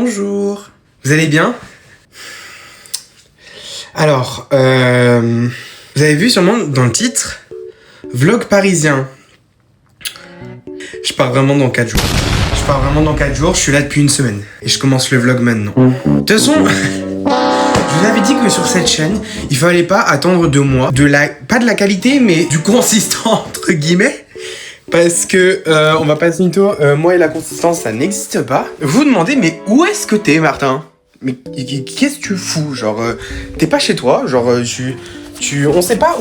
Bonjour. Vous allez bien? Alors, vous avez vu sûrement dans le titre, vlog parisien. Je pars vraiment dans 4 jours. Je suis là depuis une semaine. Et je commence le vlog maintenant. De toute façon, je vous avais dit que sur cette chaîne, il fallait pas attendre de moi, pas de la qualité, mais du consistant, entre guillemets. Parce que, on va pas se mytho, moi et la consistance, ça n'existe pas. Vous demandez, mais où est-ce que t'es, Martin? Mais qu'est-ce que tu fous? Genre, t'es pas chez toi, genre, on sait pas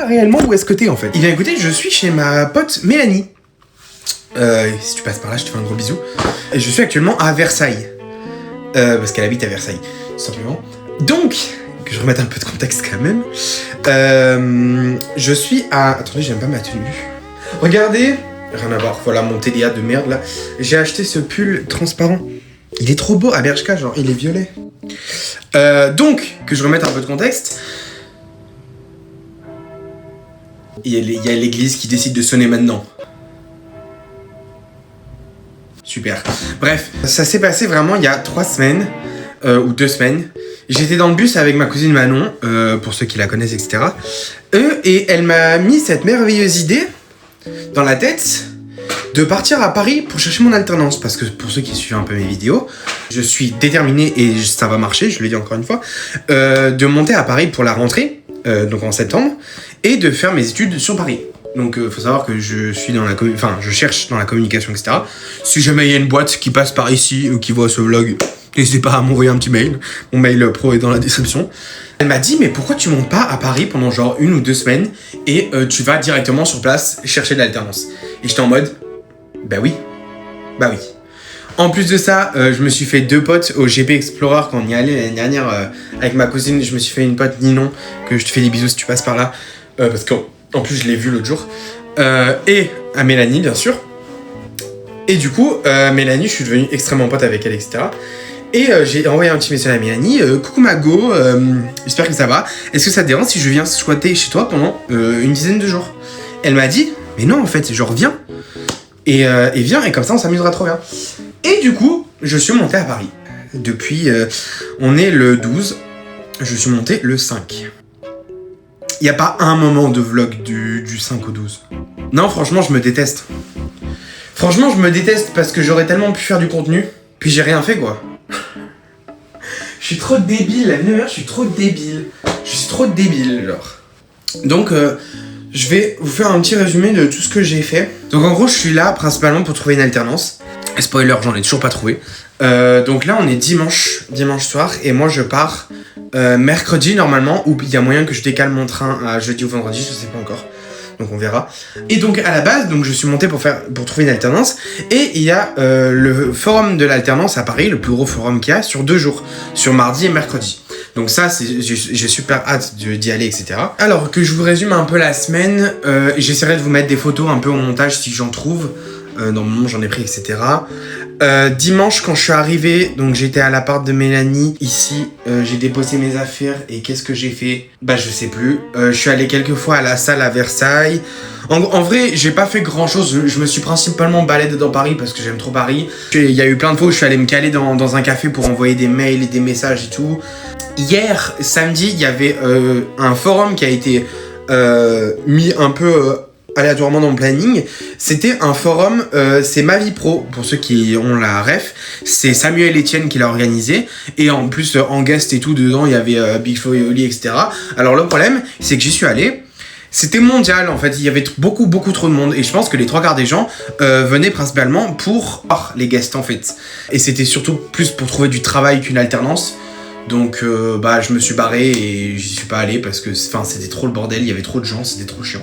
réellement où est-ce que t'es, en fait. Eh bien, écoutez, je suis chez ma pote Mélanie. Si tu passes par là, je te fais un gros bisou. Et je suis actuellement à Versailles. Parce qu'elle habite à Versailles, tout simplement. Donc, que je remette un peu de contexte quand même. Je suis à... Attendez, j'aime pas ma tenue. Regardez, rien à voir, voilà mon Téléa de merde là. J'ai acheté ce pull transparent. Il est trop beau à Bershka, genre il est violet. Donc, que je remette un peu de contexte. Il y a l'église qui décide de sonner maintenant. Super. Bref, ça s'est passé vraiment il y a 3 semaines, ou 2 semaines. J'étais dans le bus avec ma cousine Manon, pour ceux qui la connaissent, etc. Et elle m'a mis cette merveilleuse idée dans la tête de partir à Paris pour chercher mon alternance. Parce que pour ceux qui suivent un peu mes vidéos, je suis déterminé, et ça va marcher, je le dis encore une fois, de monter à Paris pour la rentrée, donc en septembre, et de faire mes études sur Paris. Donc faut savoir que je suis dans la je cherche dans la communication, etc. Si jamais il y a une boîte qui passe par ici ou qui voit ce vlog, n'hésitez pas à m'envoyer un petit mail. Mon mail pro est dans la description. Elle m'a dit, mais pourquoi tu montes pas à Paris pendant genre 1 ou 2 semaines et tu vas directement sur place chercher de l'alternance? Et j'étais en mode, bah oui. En plus de ça, je me suis fait 2 potes au GP Explorer quand on y allait l'année dernière avec ma cousine. Je me suis fait une pote Ninon, que je te fais des bisous si tu passes par là. Parce qu'en plus je l'ai vu l'autre jour. Et à Mélanie, bien sûr. Et du coup, Mélanie, je suis devenu extrêmement pote avec elle, etc. Et j'ai envoyé un petit message à Mélanie. Coucou Mago, j'espère que ça va. Est-ce que ça te dérange si je viens squatter chez toi pendant une dizaine de jours? Elle m'a dit, mais non en fait, genre viens. Et viens, et comme ça on s'amusera trop bien. Et du coup, je suis monté à Paris. Depuis, on est le 12, je suis monté le 5. Il n'y a pas un moment de vlog du 5 au 12. Non, franchement, je me déteste. Franchement, je me déteste parce que j'aurais tellement pu faire du contenu, puis j'ai rien fait, quoi. Je suis trop débile, la vie, je suis trop débile. Je suis trop débile, genre. Donc, je vais vous faire un petit résumé de tout ce que j'ai fait. Donc, en gros, je suis là principalement pour trouver une alternance. Spoiler, j'en ai toujours pas trouvé. Donc là, on est dimanche soir, et moi, je pars mercredi, normalement, où il y a moyen que je décale mon train à jeudi ou vendredi, je sais pas encore. Donc on verra. Et donc à la base, donc je suis monté pour trouver une alternance. Et il y a le forum de l'alternance à Paris, le plus gros forum qu'il y a, sur 2 jours, sur mardi et mercredi. Donc ça, j'ai super hâte d'y aller, etc. Alors que je vous résume un peu la semaine, j'essaierai de vous mettre des photos un peu au montage si j'en trouve. Normalement j'en ai pris, etc. Dimanche quand je suis arrivé, donc j'étais à l'appart de Mélanie ici, j'ai déposé mes affaires et qu'est-ce que j'ai fait? Bah je sais plus. Je suis allé quelques fois à la salle à Versailles. En vrai j'ai pas fait grand chose, je me suis principalement baladé dans Paris parce que j'aime trop Paris. Il y a eu plein de fois où je suis allé me caler dans un café pour envoyer des mails et des messages et tout. Hier, samedi, il y avait un forum qui a été mis un peu... aléatoirement dans le planning. C'était un forum, c'est Ma Vie Pro, pour ceux qui ont la ref. C'est Samuel Etienne qui l'a organisé, et en plus en guest et tout dedans il y avait Big Flo et Oli, etc. Alors le problème c'est que j'y suis allé, c'était mondial en fait, il y avait beaucoup trop de monde, et je pense que les 3/4 des gens venaient principalement pour les guests en fait, et c'était surtout plus pour trouver du travail qu'une alternance. Donc je me suis barré et j'y suis pas allé parce que c'était trop le bordel, il y avait trop de gens, c'était trop chiant.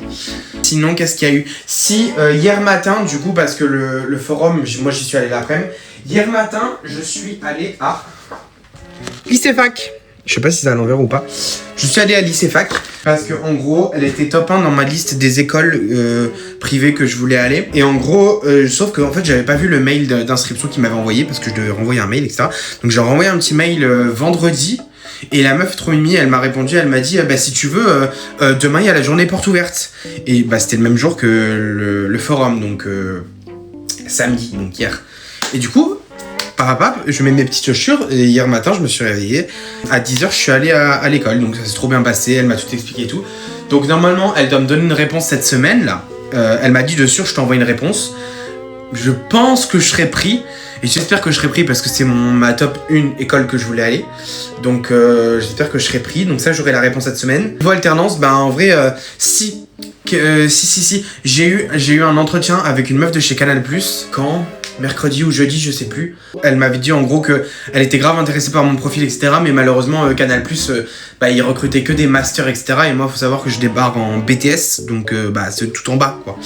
Sinon qu'est-ce qu'il y a eu? Si hier matin, du coup, parce que le forum, moi j'y suis allé l'après-midi. Hier matin, je suis allé à Lycée Fac. Je sais pas si c'est à l'envers ou pas. Je suis allé à Lycée Fac parce que en gros, elle était top 1 dans ma liste des écoles privées que je voulais aller. Et en gros, sauf que en fait, j'avais pas vu le mail d'inscription qu'il m'avait envoyé parce que je devais renvoyer un mail, etc. Donc j'ai renvoyé un petit mail vendredi. Et la meuf trop mimi, elle m'a répondu, elle m'a dit si tu veux, demain il y a la journée porte ouverte. Et c'était le même jour que le forum, donc samedi, donc hier. Et du coup, pap, je mets mes petites chaussures et hier matin je me suis réveillé. À 10h je suis allé à l'école, donc ça s'est trop bien passé, elle m'a tout expliqué et tout. Donc normalement elle doit me donner une réponse cette semaine là. Elle m'a dit de sûr je t'envoie une réponse. Je pense que je serai pris. Et j'espère que je serai pris parce que c'est ma top 1 école que je voulais aller. Donc j'espère que je serai pris. Donc ça j'aurai la réponse cette semaine. Niveau alternance, ben en vrai si. J'ai eu un entretien avec une meuf de chez Canal+. Quand mercredi ou jeudi, je sais plus. Elle m'avait dit en gros que elle était grave intéressée par mon profil, etc. Mais malheureusement, Canal+, ils recrutaient que des masters, etc. Et moi, faut savoir que je débarque en BTS, donc c'est tout en bas, quoi.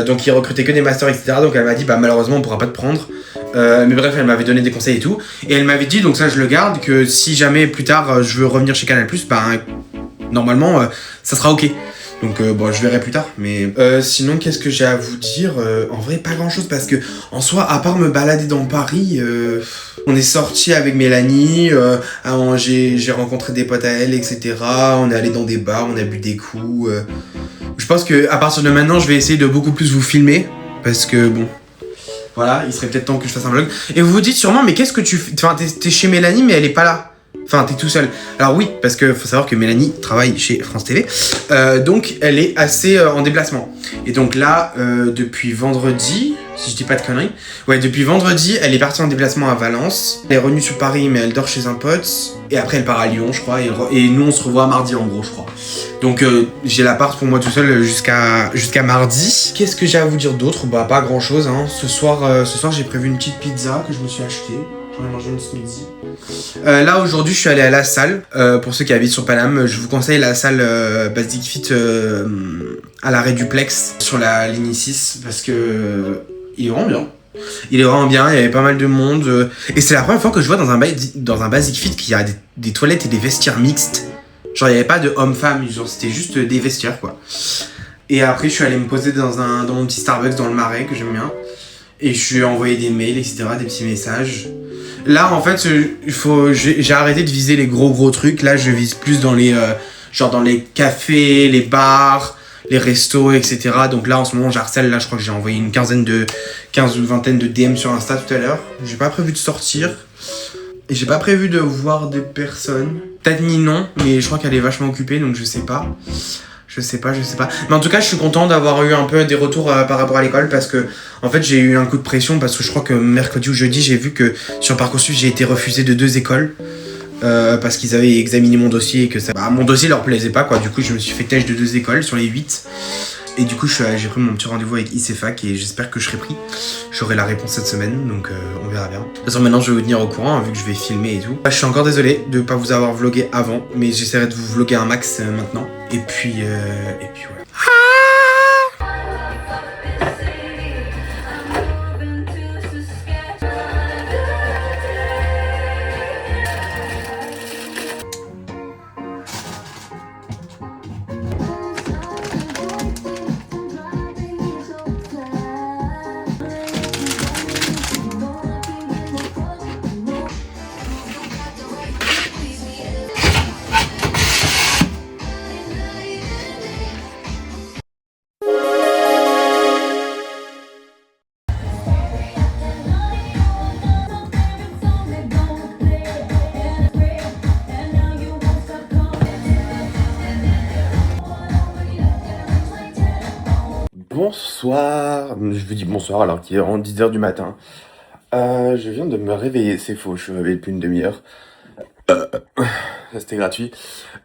Donc ils recrutaient que des masters, etc. Donc elle m'a dit, malheureusement, on pourra pas te prendre. Mais bref, elle m'avait donné des conseils et tout. Et elle m'avait dit, donc ça, je le garde, que si jamais plus tard, je veux revenir chez Canal+, normalement, ça sera ok. Donc je verrai plus tard. Mais sinon, qu'est-ce que j'ai à vous dire? En vrai, pas grand-chose parce que en soi, à part me balader dans Paris, on est sorti avec Mélanie, j'ai rencontré des potes à elle, etc. On est allé dans des bars, on a bu des coups. Je pense que à partir de maintenant, je vais essayer de beaucoup plus vous filmer parce que bon. Voilà, il serait peut-être temps que je fasse un vlog. Et vous vous dites sûrement, mais qu'est-ce que tu fais? Enfin, t'es chez Mélanie, mais elle est pas là. Enfin, t'es tout seul. Alors oui, parce que faut savoir que Mélanie travaille chez France TV. Donc, elle est assez en déplacement. Et donc là, depuis vendredi, si je dis pas de conneries, depuis vendredi, elle est partie en déplacement à Valence. Elle est revenue sur Paris, mais elle dort chez un pote. Et après, elle part à Lyon, je crois. Et nous, on se revoit mardi, en gros, je crois. Donc, j'ai l'appart pour moi tout seul jusqu'à mardi. Qu'est-ce que j'ai à vous dire d'autre? Pas grand-chose. Hein. Ce soir, j'ai prévu une petite pizza que je me suis achetée. J'en ai mangé une ce midi. Là aujourd'hui je suis allé à la salle. Pour ceux qui habitent sur Paname, je vous conseille la salle Basic Fit à l'arrêt Duplex sur la ligne 6 parce que il est vraiment bien. Il est vraiment bien, il y avait pas mal de monde. Et c'est la première fois que je vois dans un Basic Fit qu'il y a des toilettes et des vestiaires mixtes. Genre il n'y avait pas de homme-femme, genre c'était juste des vestiaires quoi. Et après je suis allé me poser dans mon petit Starbucks dans le Marais que j'aime bien. Et je lui ai envoyé des mails, etc., des petits messages. Là, en fait, j'ai arrêté de viser les gros trucs. Là, je vise plus dans les cafés, les bars, les restos, etc. Donc là, en ce moment, j'harcèle. Là, je crois que j'ai envoyé une 15 ou vingtaine de DM sur Insta tout à l'heure. J'ai pas prévu de sortir. Et j'ai pas prévu de voir des personnes. Peut-être ni non, mais je crois qu'elle est vachement occupée, donc je sais pas. Je sais pas. Mais en tout cas, je suis content d'avoir eu un peu des retours par rapport à l'école parce que, en fait, j'ai eu un coup de pression parce que je crois que mercredi ou jeudi, j'ai vu que sur Parcoursup, j'ai été refusé de 2 écoles parce qu'ils avaient examiné mon dossier et que mon dossier leur plaisait pas, quoi. Du coup, je me suis fait têche de 2 écoles sur les 8. Et du coup, j'ai pris mon petit rendez-vous avec ICFAC et j'espère que je serai pris. J'aurai la réponse cette semaine, donc on verra bien. De toute façon, maintenant, je vais vous tenir au courant, hein, vu que je vais filmer et tout. Je suis encore désolé de ne pas vous avoir vlogué avant, mais j'essaierai de vous vloguer un max maintenant. Et puis ouais. Bonsoir, je vous dis bonsoir alors qu'il est en 10h du matin. Je viens de me réveiller, c'est faux, je suis réveillé depuis une demi-heure. Ça c'était gratuit.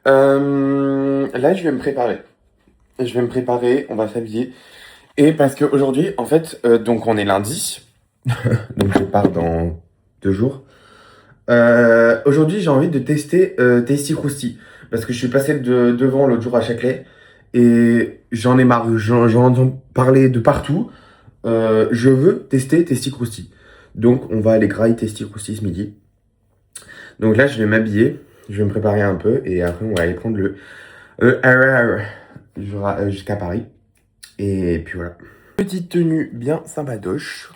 Là je vais me préparer. On va s'habiller. Et parce qu'aujourd'hui, en fait, donc on est lundi. Donc je pars dans 2 jours. Aujourd'hui j'ai envie de tester Tasty Krusty. Parce que je suis passé devant l'autre jour à Châtelet. Et j'en ai marre, j'en entends parler de partout. Je veux tester Tasty Krusty. Donc on va aller grailler Tasty Krusty ce midi. Donc là je vais m'habiller, je vais me préparer un peu et après on va aller prendre le RR jusqu'à Paris. Et puis voilà. Petite tenue bien sympatoche.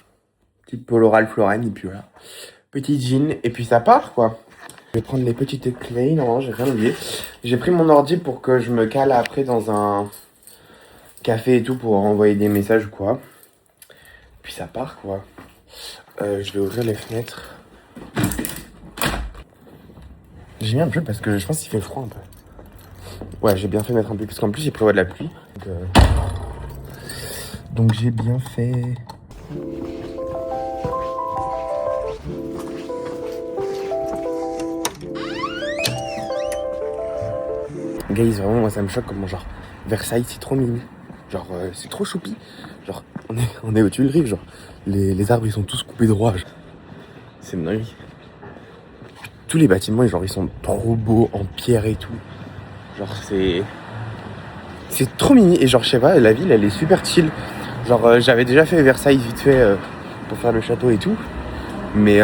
Petite polo Ralph Lauren et puis voilà. Petit jean et puis ça part quoi. Je vais prendre les petites clés, non, j'ai rien oublié. J'ai pris mon ordi pour que je me cale après dans un café et tout pour envoyer des messages ou quoi. Puis ça part quoi. Je vais ouvrir les fenêtres. J'ai mis un pull parce que je pense qu'il fait froid un peu. Ouais, j'ai bien fait mettre un pull parce qu'en plus il prévoit de la pluie. Donc j'ai bien fait. Guys, vraiment moi ça me choque comment genre Versailles c'est trop mignon. Genre c'est trop choupi. Genre on est au Tuileries, genre les arbres ils sont tous coupés droit. C'est une dinguerie. Tous les bâtiments genre ils sont trop beaux en pierre et tout. Genre c'est trop mignon et genre je sais pas, la ville elle est super chill. Genre j'avais déjà fait Versailles vite fait pour faire le château et tout. Mais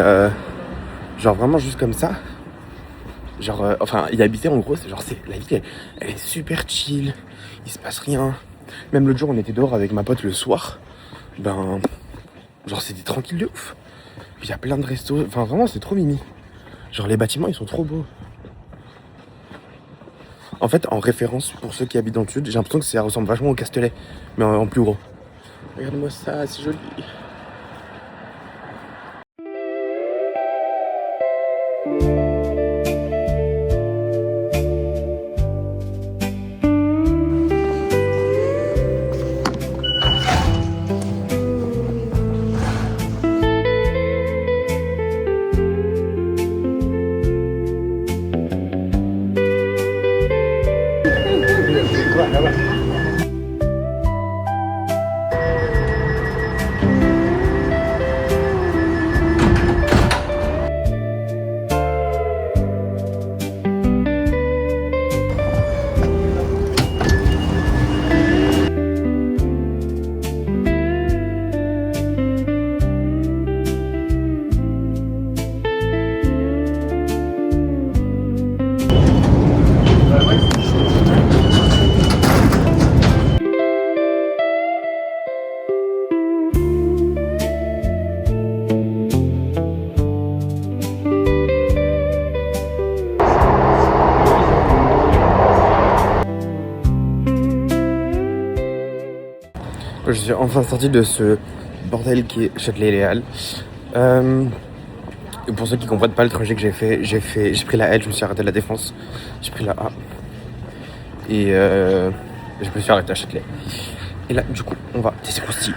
genre vraiment juste comme ça. Genre enfin y habiter en gros c'est genre c'est la ville elle est super chill. Il se passe rien. Même l'autre jour on était dehors avec ma pote le soir. Ben genre c'était tranquille de ouf. Puis il y a plein de restos. Enfin vraiment c'est trop mini. Genre les bâtiments ils sont trop beaux. En fait en référence pour ceux qui habitent dans le sud, j'ai l'impression que ça ressemble vachement au Castellet. Mais en plus gros. Regarde-moi ça, c'est joli. Je suis enfin sorti de ce bordel qui est Châtelet-Les Halles. Et pour ceux qui comprennent pas le trajet que j'ai pris la L, je me suis arrêté à la Défense, j'ai pris la A et je me suis arrêté à Châtelet. Et là, du coup, on va tester croustilles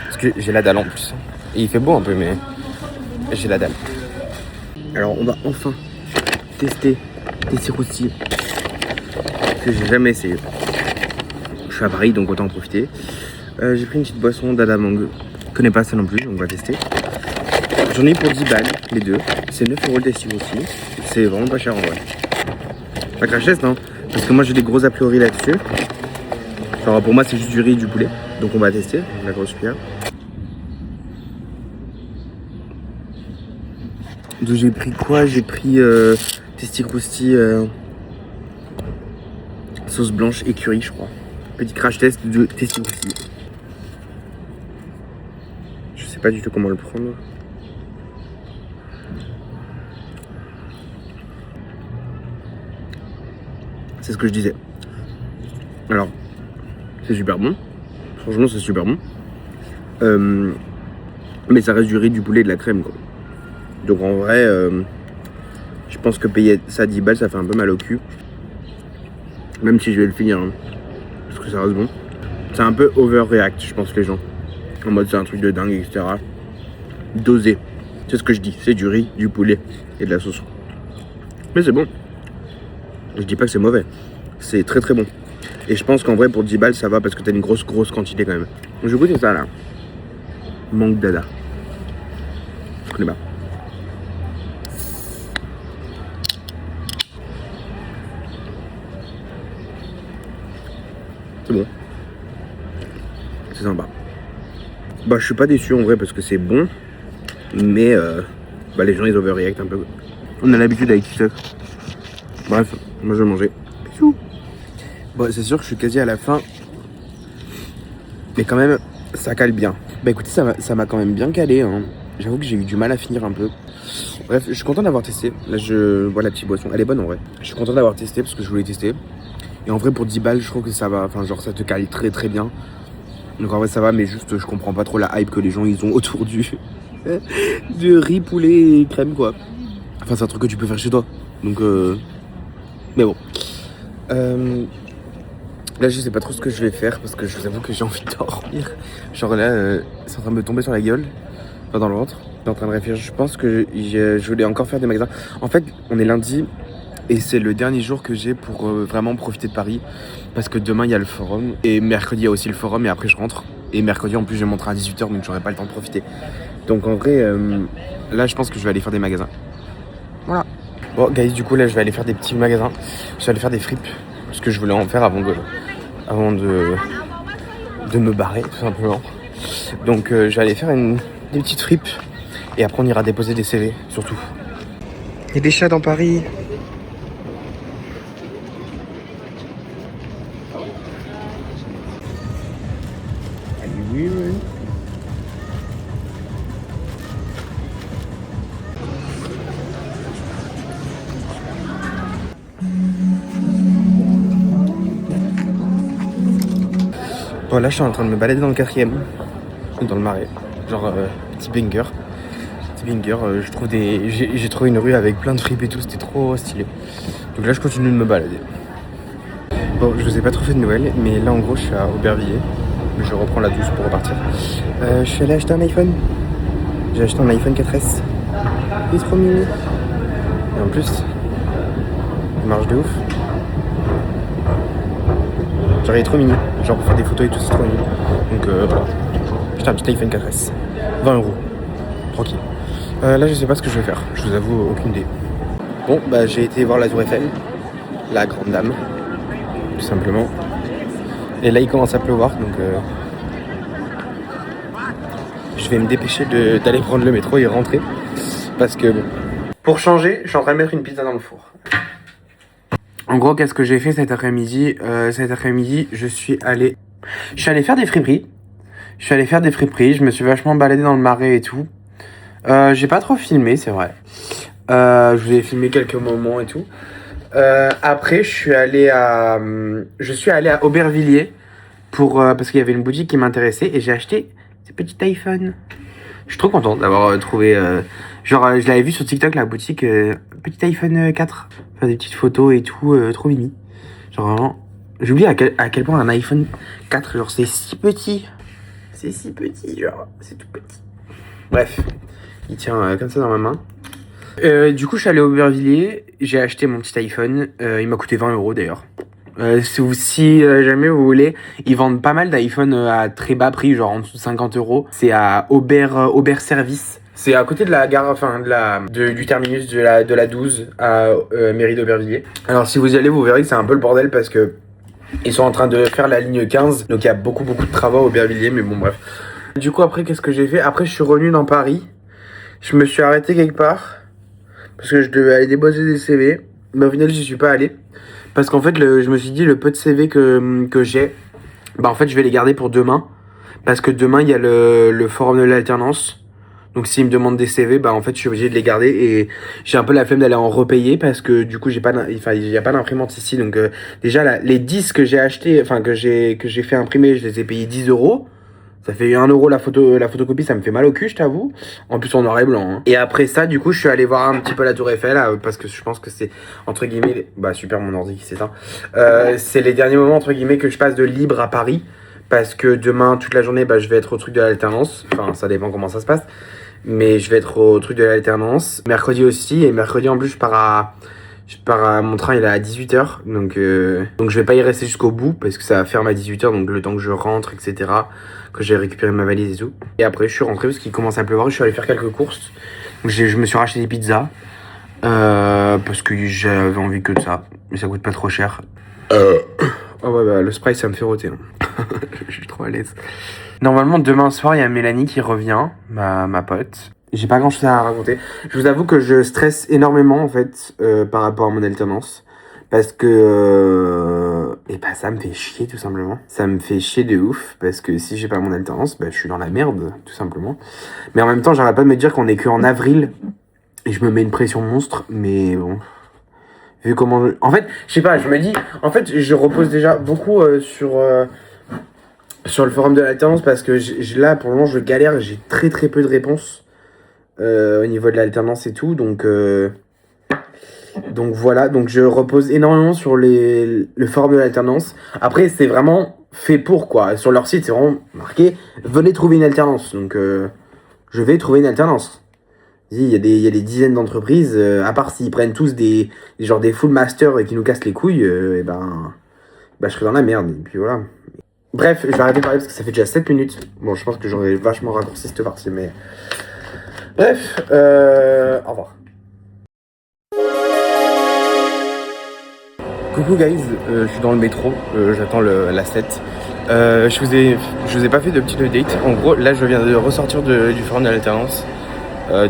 parce que j'ai la dalle en plus. Et il fait beau un peu, mais j'ai la dalle. Alors, on va enfin tester croustilles que j'ai jamais essayé. Je suis à Paris, donc autant en profiter. J'ai pris une petite boisson Dada Mangue. Je connais pas ça non plus, donc on va tester. J'en ai pour 10 balles, les deux. C'est 9 € le testing aussi. C'est vraiment pas cher en vrai. Pas crash test, non? Parce que moi j'ai des gros a priori là-dessus. Genre pour moi c'est juste du riz et du poulet. Donc on va tester, la grosse cuillère. Donc j'ai pris quoi? J'ai pris Testi Crousti sauce blanche et curry je crois. Petit crash test de Testi Crousti. Je sais pas du tout comment le prendre. C'est ce que je disais. Alors, c'est super bon. Franchement, c'est super bon. Mais ça reste du riz, du poulet et de la crème, quoi. Donc en vrai, je pense que payer ça 10 balles, ça fait un peu mal au cul. Même si je vais le finir, hein, parce que ça reste bon. C'est un peu overreact, je pense, les gens. En mode, c'est un truc de dingue, etc. Dosé. C'est ce que je dis. C'est du riz, du poulet et de la sauce. Mais c'est bon. Je dis pas que c'est mauvais. C'est très très bon. Et je pense qu'en vrai, pour 10 balles, ça va parce que t'as une grosse quantité quand même. Donc, je vais goûter ça là. Mangue Dada. Je connais pas. C'est bon. C'est sympa. Bah, je suis pas déçu en vrai parce que c'est bon. Mais bah, les gens ils overreact un peu. On a l'habitude avec TikTok. Bref, moi je vais manger. Bisous. Bon, c'est sûr que je suis quasi à la fin. Mais quand même, ça cale bien. Bah écoutez, ça m'a quand même bien calé. Hein. J'avoue que j'ai eu du mal à finir un peu. Bref, je suis content d'avoir testé. Là, je vois la petite boisson. Elle est bonne en vrai. Je suis content d'avoir testé parce que je voulais tester. Et en vrai, pour 10 balles, je trouve que ça va. Enfin, genre, ça te cale très très bien. Donc en vrai, ça va, mais juste, je comprends pas trop la hype que les gens ils ont autour de riz, poulet et crème quoi. Enfin c'est un truc que tu peux faire chez toi. Donc mais bon. Là je sais pas trop ce que je vais faire parce que je vous avoue que j'ai envie de dormir. Genre là c'est en train de me tomber sur la gueule. Enfin dans le ventre. Je suis en train de réfléchir. Je pense que je voulais encore faire des magasins. En fait on est lundi. Et c'est le dernier jour que j'ai pour vraiment profiter de Paris. Parce que demain il y a le forum. Et mercredi il y a aussi le forum et après je rentre. Et mercredi en plus je vais montrer à 18h donc j'aurai pas le temps de profiter. Donc en vrai là je pense que je vais aller faire des magasins. Voilà. Bon guys du coup là je vais aller faire des petits magasins. Je vais aller faire des fripes. Parce que je voulais en faire avant de me barrer tout simplement. Donc je vais aller faire des petites fripes. Et après on ira déposer des CV surtout. Il y a des chats dans Paris. Oui, oui. Bon là je suis en train de me balader dans le 4ème, dans le Marais, genre petit banger. Je trouve j'ai trouvé une rue avec plein de fripes et tout, c'était trop stylé. Donc là je continue de me balader. Bon je vous ai pas trop fait de nouvelles, mais là en gros je suis à Aubervilliers. Je reprends la douce pour repartir. Je suis allé acheter un iPhone. J'ai acheté un iPhone 4S. Il est trop mignon. Et en plus, il marche de ouf. Genre il est trop mignon. Genre pour faire des photos et tout, c'est trop mignon. Donc voilà. J'ai acheté un petit iPhone 4S. 20 €. Tranquille. Là je sais pas ce que je vais faire. Je vous avoue aucune idée. Bon bah j'ai été voir la Tour Eiffel. La grande dame. Tout simplement. Et là il commence à pleuvoir donc je vais me dépêcher d'aller prendre le métro et rentrer. Parce que bon. Pour changer, je suis en train de mettre une pizza dans le four. En gros, qu'est-ce que j'ai fait cet après-midi? Cet après-midi, je suis allé faire des friperies. Je me suis vachement baladé dans le Marais et tout. J'ai pas trop filmé, c'est vrai. Je vous ai filmé quelques moments et tout. Après, je suis allé à Aubervilliers parce qu'il y avait une boutique qui m'intéressait et j'ai acheté ce petit iPhone. Je suis trop content d'avoir trouvé. Je l'avais vu sur TikTok, la boutique, petit iPhone 4. Faire des petites photos et tout, trop mimi. Genre vraiment, j'ai oublié à quel point un iPhone 4, genre c'est si petit. C'est si petit, genre, c'est tout petit. Bref, il tient comme ça dans ma main. Du coup, je suis allé au Aubervilliers, j'ai acheté mon petit iPhone. Il m'a coûté 20 € d'ailleurs. Si jamais vous voulez, ils vendent pas mal d'iPhone à très bas prix, genre en dessous de 50 €. C'est à Aubert Service. C'est à côté de la gare, enfin du terminus de la 12 à mairie d'Aubervilliers. Alors si vous y allez, vous verrez que c'est un peu le bordel parce que ils sont en train de faire la ligne 15, donc il y a beaucoup de travaux à Aubervilliers, mais bon bref. Du coup après qu'est-ce que j'ai fait? Après je suis revenu dans Paris. Je me suis arrêté quelque part parce que je devais aller déposer des CV, mais au final j'y suis pas allé. Parce qu'en fait, je me suis dit, le peu de CV que j'ai, bah en fait, je vais les garder pour demain. Parce que demain, il y a le forum de l'alternance. Donc, s'ils me demandent des CV, bah en fait, je suis obligé de les garder. Et j'ai un peu la flemme d'aller en repayer parce que du coup, il n'y a pas d'imprimante ici. Donc, déjà, là, les 10 que j'ai achetés, enfin, que j'ai fait imprimer, je les ai payés 10 €. Ça fait 1 € la photocopie, ça me fait mal au cul, je t'avoue. En plus en noir et blanc. Hein. Et après ça, du coup, je suis allé voir un petit peu la Tour Eiffel parce que je pense que c'est, entre guillemets, bah super, mon ordi qui s'éteint. C'est les derniers moments, entre guillemets, que je passe de libre à Paris. Parce que demain, toute la journée, bah, je vais être au truc de l'alternance. Enfin, ça dépend comment ça se passe. Mais je vais être au truc de l'alternance. Mercredi aussi. Et mercredi, en plus, mon train, il est à 18h. Donc je vais pas y rester jusqu'au bout parce que ça va fermer à 18h. Donc le temps que je rentre, etc. Que j'ai récupéré ma valise et tout. Et après, je suis rentré parce qu'il commence à pleuvoir. Je suis allé faire quelques courses. Donc, je me suis racheté des pizzas. Parce que j'avais envie que de ça. Mais ça coûte pas trop cher. Oh ouais, bah le Sprite, ça me fait rôter. Hein. Je suis trop à l'aise. Normalement, demain soir, il y a Mélanie qui revient, ma pote. J'ai pas grand chose à raconter. Je vous avoue que je stresse énormément en fait par rapport à mon alternance. Parce que et bah ça me fait chier tout simplement. Ça me fait chier de ouf. Parce que si j'ai pas mon alternance, bah je suis dans la merde, tout simplement. Mais en même temps, j'arrête pas de me dire qu'on est que en avril. Et je me mets une pression monstre. Mais bon. Vu comment. En fait, je sais pas, je me dis. En fait, je repose déjà beaucoup sur le forum de l'alternance. Parce que là, pour le moment, je galère. J'ai très très peu de réponses. au niveau de l'alternance et tout. Donc voilà, donc je repose énormément sur le forum de l'alternance. Après, c'est vraiment fait pour quoi. Sur leur site, c'est vraiment marqué venez trouver une alternance. Donc je vais trouver une alternance. Il y a des dizaines d'entreprises, à part s'ils prennent tous genre des full masters et qui nous cassent les couilles, et ben je serai dans la merde. Et puis voilà. Bref, je vais arrêter de parler parce que ça fait déjà 7 minutes. Bon, je pense que j'aurais vachement raccourci cette partie, mais. Bref, au revoir. Coucou guys, je suis dans le métro, j'attends la 7. Je vous ai pas fait de petit update. En gros, là je viens de ressortir du forum de l'alternance.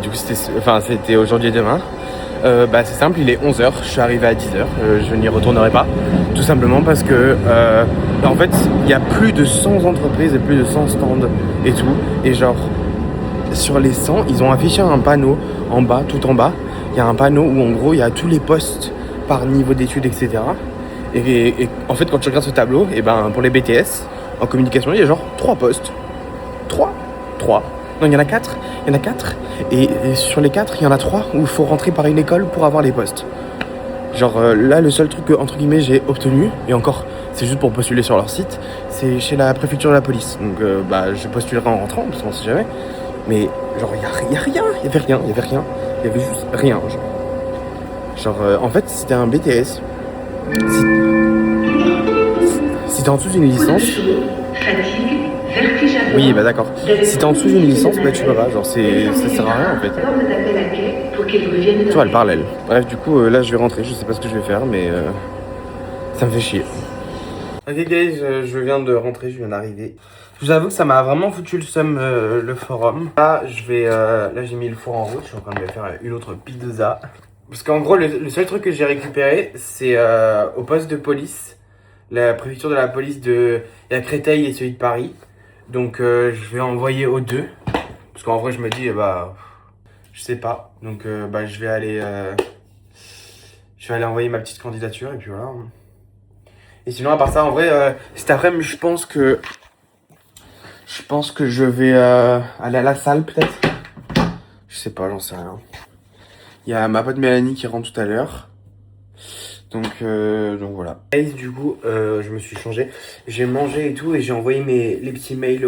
Du coup c'était aujourd'hui et demain. C'est simple, il est 11h, je suis arrivé à 10h, je n'y retournerai pas. Tout simplement parce que en fait il y a plus de 100 entreprises et plus de 100 stands et tout. Et genre sur les 100, ils ont affiché un panneau en bas, tout en bas. Il y a un panneau où en gros il y a tous les postes par niveau d'études, etc. Et en fait quand tu regardes ce tableau, et ben pour les BTS en communication il y a genre 3 postes. 3. Non, il y en a 4. Et sur les 4, il y en a 3 où il faut rentrer par une école pour avoir les postes. Genre là, le seul truc que, entre guillemets, j'ai obtenu, et encore, c'est juste pour postuler sur leur site, c'est chez la préfecture de la police. Donc je postulerai en rentrant, parce qu'on sait jamais. Mais genre, il y avait juste rien. Genre en fait, c'était un BTS. Si t'es en dessous d'une licence... Fatigue, vertigeable. Oui, d'accord. Si t'es en dessous d'une licence, tu peux pas. Genre, ça sert à rien en fait. Tu vois, elle parle elle. Bref, du coup, là, je vais rentrer. Je sais pas ce que je vais faire, mais ça me fait chier. Ok, guys, je viens de rentrer, je viens d'arriver. Je vous avoue que ça m'a vraiment foutu le seum, le forum. Là, j'ai mis le four en route. Je suis en train de me faire une autre pizza. Parce qu'en gros, le seul truc que j'ai récupéré, c'est au poste de police. La préfecture de la police il y a Créteil et celui de Paris. Donc je vais envoyer aux deux. Parce qu'en vrai je me dis je sais pas. Donc je vais aller envoyer ma petite candidature et puis voilà. Et sinon à part ça en vrai cet après-midi je pense que je vais aller à la salle peut-être. Je sais pas, j'en sais rien. Il y a ma pote Mélanie qui rentre tout à l'heure. Donc voilà. Du coup, je me suis changé. J'ai mangé et tout et j'ai envoyé les petits mails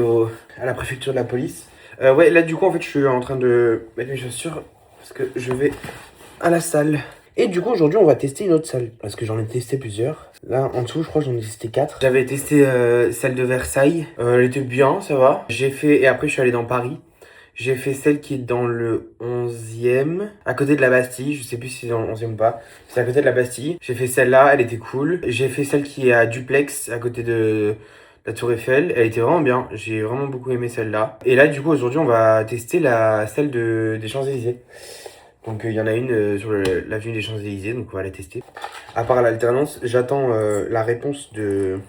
à la préfecture de la police. Ouais, là du coup, en fait, je suis en train de mettre mes chaussures parce que je vais à la salle. Et du coup, aujourd'hui, on va tester une autre salle parce que j'en ai testé plusieurs. Là, en dessous, je crois que j'en ai testé 4. J'avais testé celle de Versailles. Elle était bien, ça va. Et après, je suis allé dans Paris. J'ai fait celle qui est dans le 11e, à côté de la Bastille. Je sais plus si c'est dans le 11e ou pas. C'est à côté de la Bastille. J'ai fait celle-là, elle était cool. J'ai fait celle qui est à Duplex, à côté de la Tour Eiffel. Elle était vraiment bien. J'ai vraiment beaucoup aimé celle-là. Et là, du coup, aujourd'hui, on va tester celle des Champs-Élysées. Donc, il y en a une sur l'avenue des Champs-Élysées, donc on va la tester. À part l'alternance, j'attends la réponse de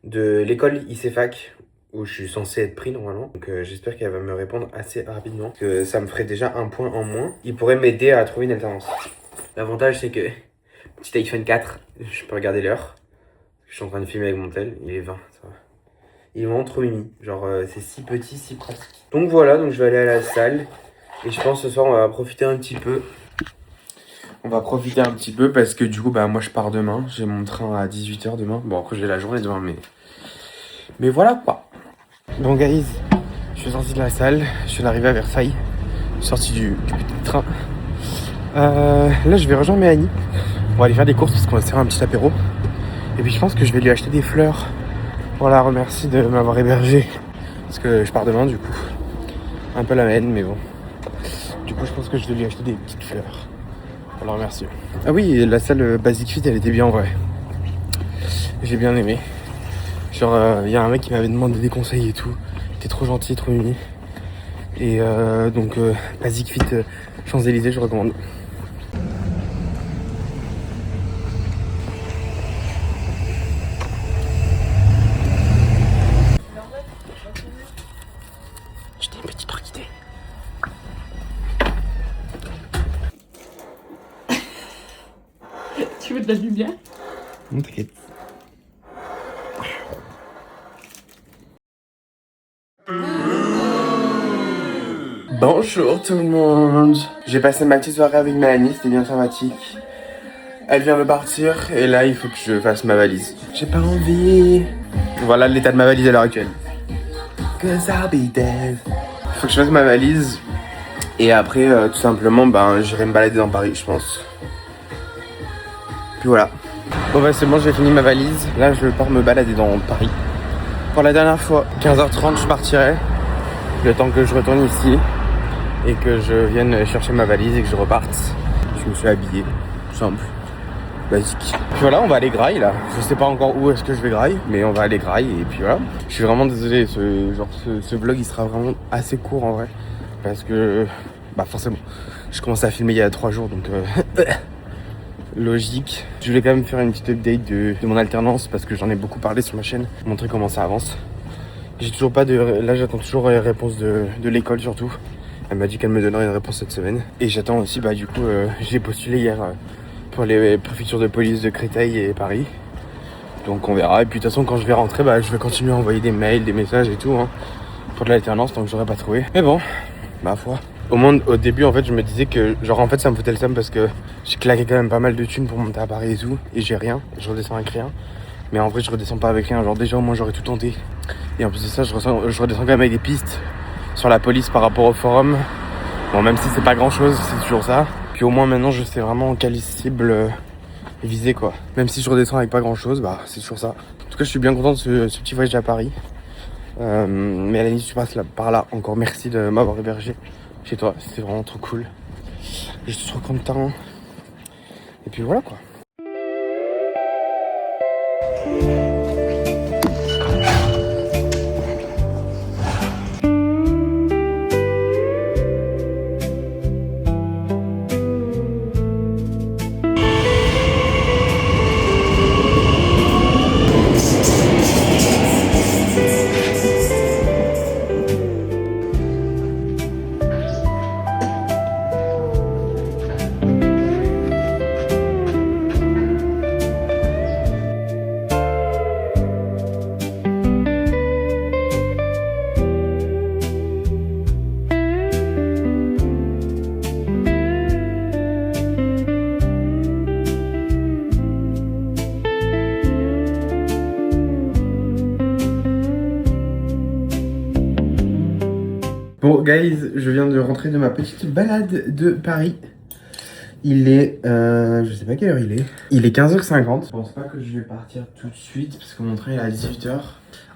l'école ICFAC, où je suis censé être pris normalement. Donc j'espère qu'elle va me répondre assez rapidement. Que ça me ferait déjà un point en moins. Il pourrait m'aider à trouver une alternance. L'avantage c'est que petit iPhone 4, je peux regarder l'heure. Je suis en train de filmer avec mon tel, il est 20, ça va. Il est vraiment trop mimi. Genre c'est si petit, si pratique. Donc voilà, donc je vais aller à la salle. Et je pense ce soir on va profiter un petit peu. On va profiter un petit peu parce que du coup moi je pars demain. J'ai mon train à 18h demain. Bon après j'ai la journée demain mais voilà quoi. Bon guys, je suis sorti de la salle, je suis arrivé à Versailles, je suis sorti du petit train. Là je vais rejoindre Mélanie, on va aller faire des courses parce qu'on va se faire un petit apéro. Et puis je pense que je vais lui acheter des fleurs pour la remercier de m'avoir hébergé. Parce que je pars demain du coup, un peu la haine mais bon. Du coup je pense que je vais lui acheter des petites fleurs pour la remercier. Ah oui, la salle Basic Fit elle était bien en vrai, j'ai bien aimé. Genre, y a un mec qui m'avait demandé des conseils et tout. Il était trop gentil, trop mimi. Et donc, Basic Fit Champs-Élysées, je recommande. J'étais une petite orchidée. Tu veux de la lumière? Non, t'inquiète. Bonjour tout le monde. J'ai passé ma petite soirée avec Mélanie, c'était bien sympathique. Elle vient de partir et là il faut que je fasse ma valise. J'ai pas envie. Voilà l'état de ma valise à l'heure actuelle. Cause I'll be dead. Faut que je fasse ma valise et après tout simplement j'irai me balader dans Paris je pense. Puis voilà. Bon bah c'est bon, j'ai fini ma valise. Là je pars me balader dans Paris. Pour la dernière fois, 15h30 je partirai. Le temps que je retourne ici et que je vienne chercher ma valise et que je reparte. Je me suis habillé, simple, basique. Puis voilà, on va aller graille là. Je sais pas encore où est-ce que je vais graille, mais on va aller graille et puis voilà. Je suis vraiment désolé, ce vlog il sera vraiment assez court en vrai. Parce que, forcément, je commence à filmer il y a 3 jours donc logique. Je voulais quand même faire une petite update de mon alternance parce que j'en ai beaucoup parlé sur ma chaîne, montrer comment ça avance. J'ai toujours pas de... Là j'attends toujours les réponses de l'école surtout. Elle m'a dit qu'elle me donnerait une réponse cette semaine. Et j'attends aussi, j'ai postulé hier pour les préfectures de police de Créteil et Paris. Donc on verra. Et puis de toute façon quand je vais rentrer, je vais continuer à envoyer des mails, des messages et tout pour de l'alternance tant que j'aurais pas trouvé. Mais bon, ma foi. Au début en fait je me disais que ça me foutait le seum parce que j'ai claqué quand même pas mal de thunes pour monter à Paris et tout. Et j'ai rien, je redescends avec rien. Mais en vrai je redescends pas avec rien, déjà au moins j'aurais tout tenté. Et en plus de ça je redescends quand même avec des pistes sur la police par rapport au forum. Bon même si c'est pas grand chose, c'est toujours ça. Puis au moins maintenant je sais vraiment quelle cible viser quoi. Même si je redescends avec pas grand chose, c'est toujours ça. En tout cas je suis bien content de ce petit voyage à Paris. Mélanie, tu passes par là, encore merci de m'avoir hébergé chez toi, c'était vraiment trop cool. Je suis trop content. Et puis voilà quoi. Bon guys, je viens de rentrer de ma petite balade de Paris. Il est, je sais pas quelle heure il est. Il est 15h50. Je pense pas que je vais partir tout de suite parce que mon train est à 18h.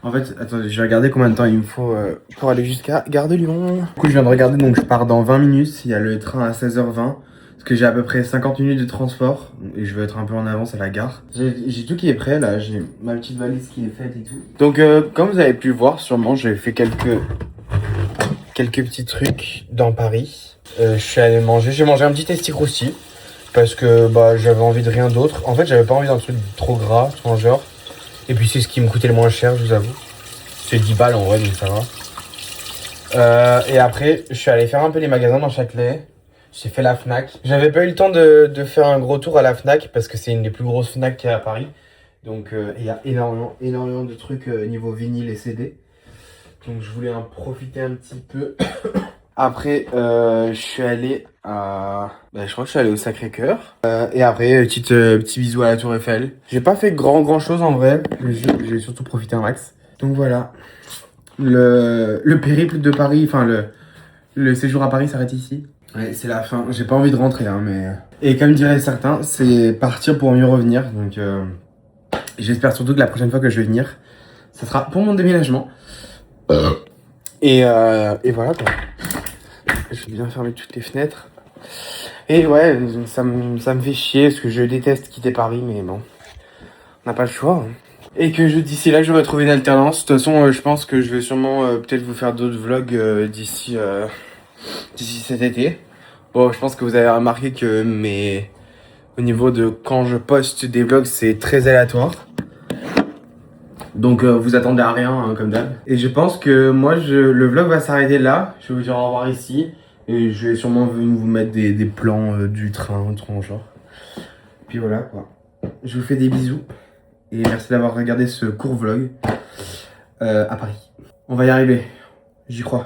En fait, attendez, je vais regarder combien de temps il me faut pour aller jusqu'à Gare de Lyon. Du coup, je viens de regarder, donc je pars dans 20 minutes. Il y a le train à 16h20. Parce que j'ai à peu près 50 minutes de transport. Et je vais être un peu en avance à la gare. J'ai tout qui est prêt là. J'ai ma petite valise qui est faite et tout. Donc, comme vous avez pu voir, sûrement, j'ai fait quelques petits trucs dans Paris. Je suis allé manger. J'ai mangé un petit esti crousti parce que j'avais envie de rien d'autre. En fait, j'avais pas envie d'un truc trop gras, en genre. Et puis c'est ce qui me coûtait le moins cher, je vous avoue. C'est 10 balles en vrai, donc ça va. Et après, je suis allé faire un peu les magasins dans Châtelet. J'ai fait la Fnac. J'avais pas eu le temps de faire un gros tour à la Fnac parce que c'est une des plus grosses Fnac qu'il y a à Paris. Donc il y a énormément de trucs niveau vinyle et CD. Donc je voulais en profiter un petit peu. Après, je suis allé à... je crois que je suis allé au Sacré-Cœur. Et après, petit bisou à la Tour Eiffel. J'ai pas fait grand chose en vrai. J'ai surtout profité un max. Donc voilà. Le périple de Paris, enfin le séjour à Paris s'arrête ici. Ouais, c'est la fin. J'ai pas envie de rentrer, hein, mais... Et comme diraient certains, c'est partir pour mieux revenir. Donc j'espère surtout que la prochaine fois que je vais venir, ça sera pour mon déménagement. Et voilà quoi. Je vais bien fermer toutes les fenêtres. Et ouais, ça me fait chier parce que je déteste quitter Paris, mais bon, on n'a pas le choix. Hein. Et que d'ici là, je vais retrouver une alternance. De toute façon, je pense que je vais sûrement peut-être vous faire d'autres vlogs d'ici cet été. Bon, je pense que vous avez remarqué que au niveau de quand je poste des vlogs, c'est très aléatoire. Donc vous attendez à rien hein, comme d'hab. Et je pense que moi le vlog va s'arrêter là. Je vais vous dire au revoir ici. Et je vais sûrement venir vous mettre des plans du train, en genre. Puis voilà quoi. Je vous fais des bisous. Et merci d'avoir regardé ce court vlog à Paris. On va y arriver. J'y crois.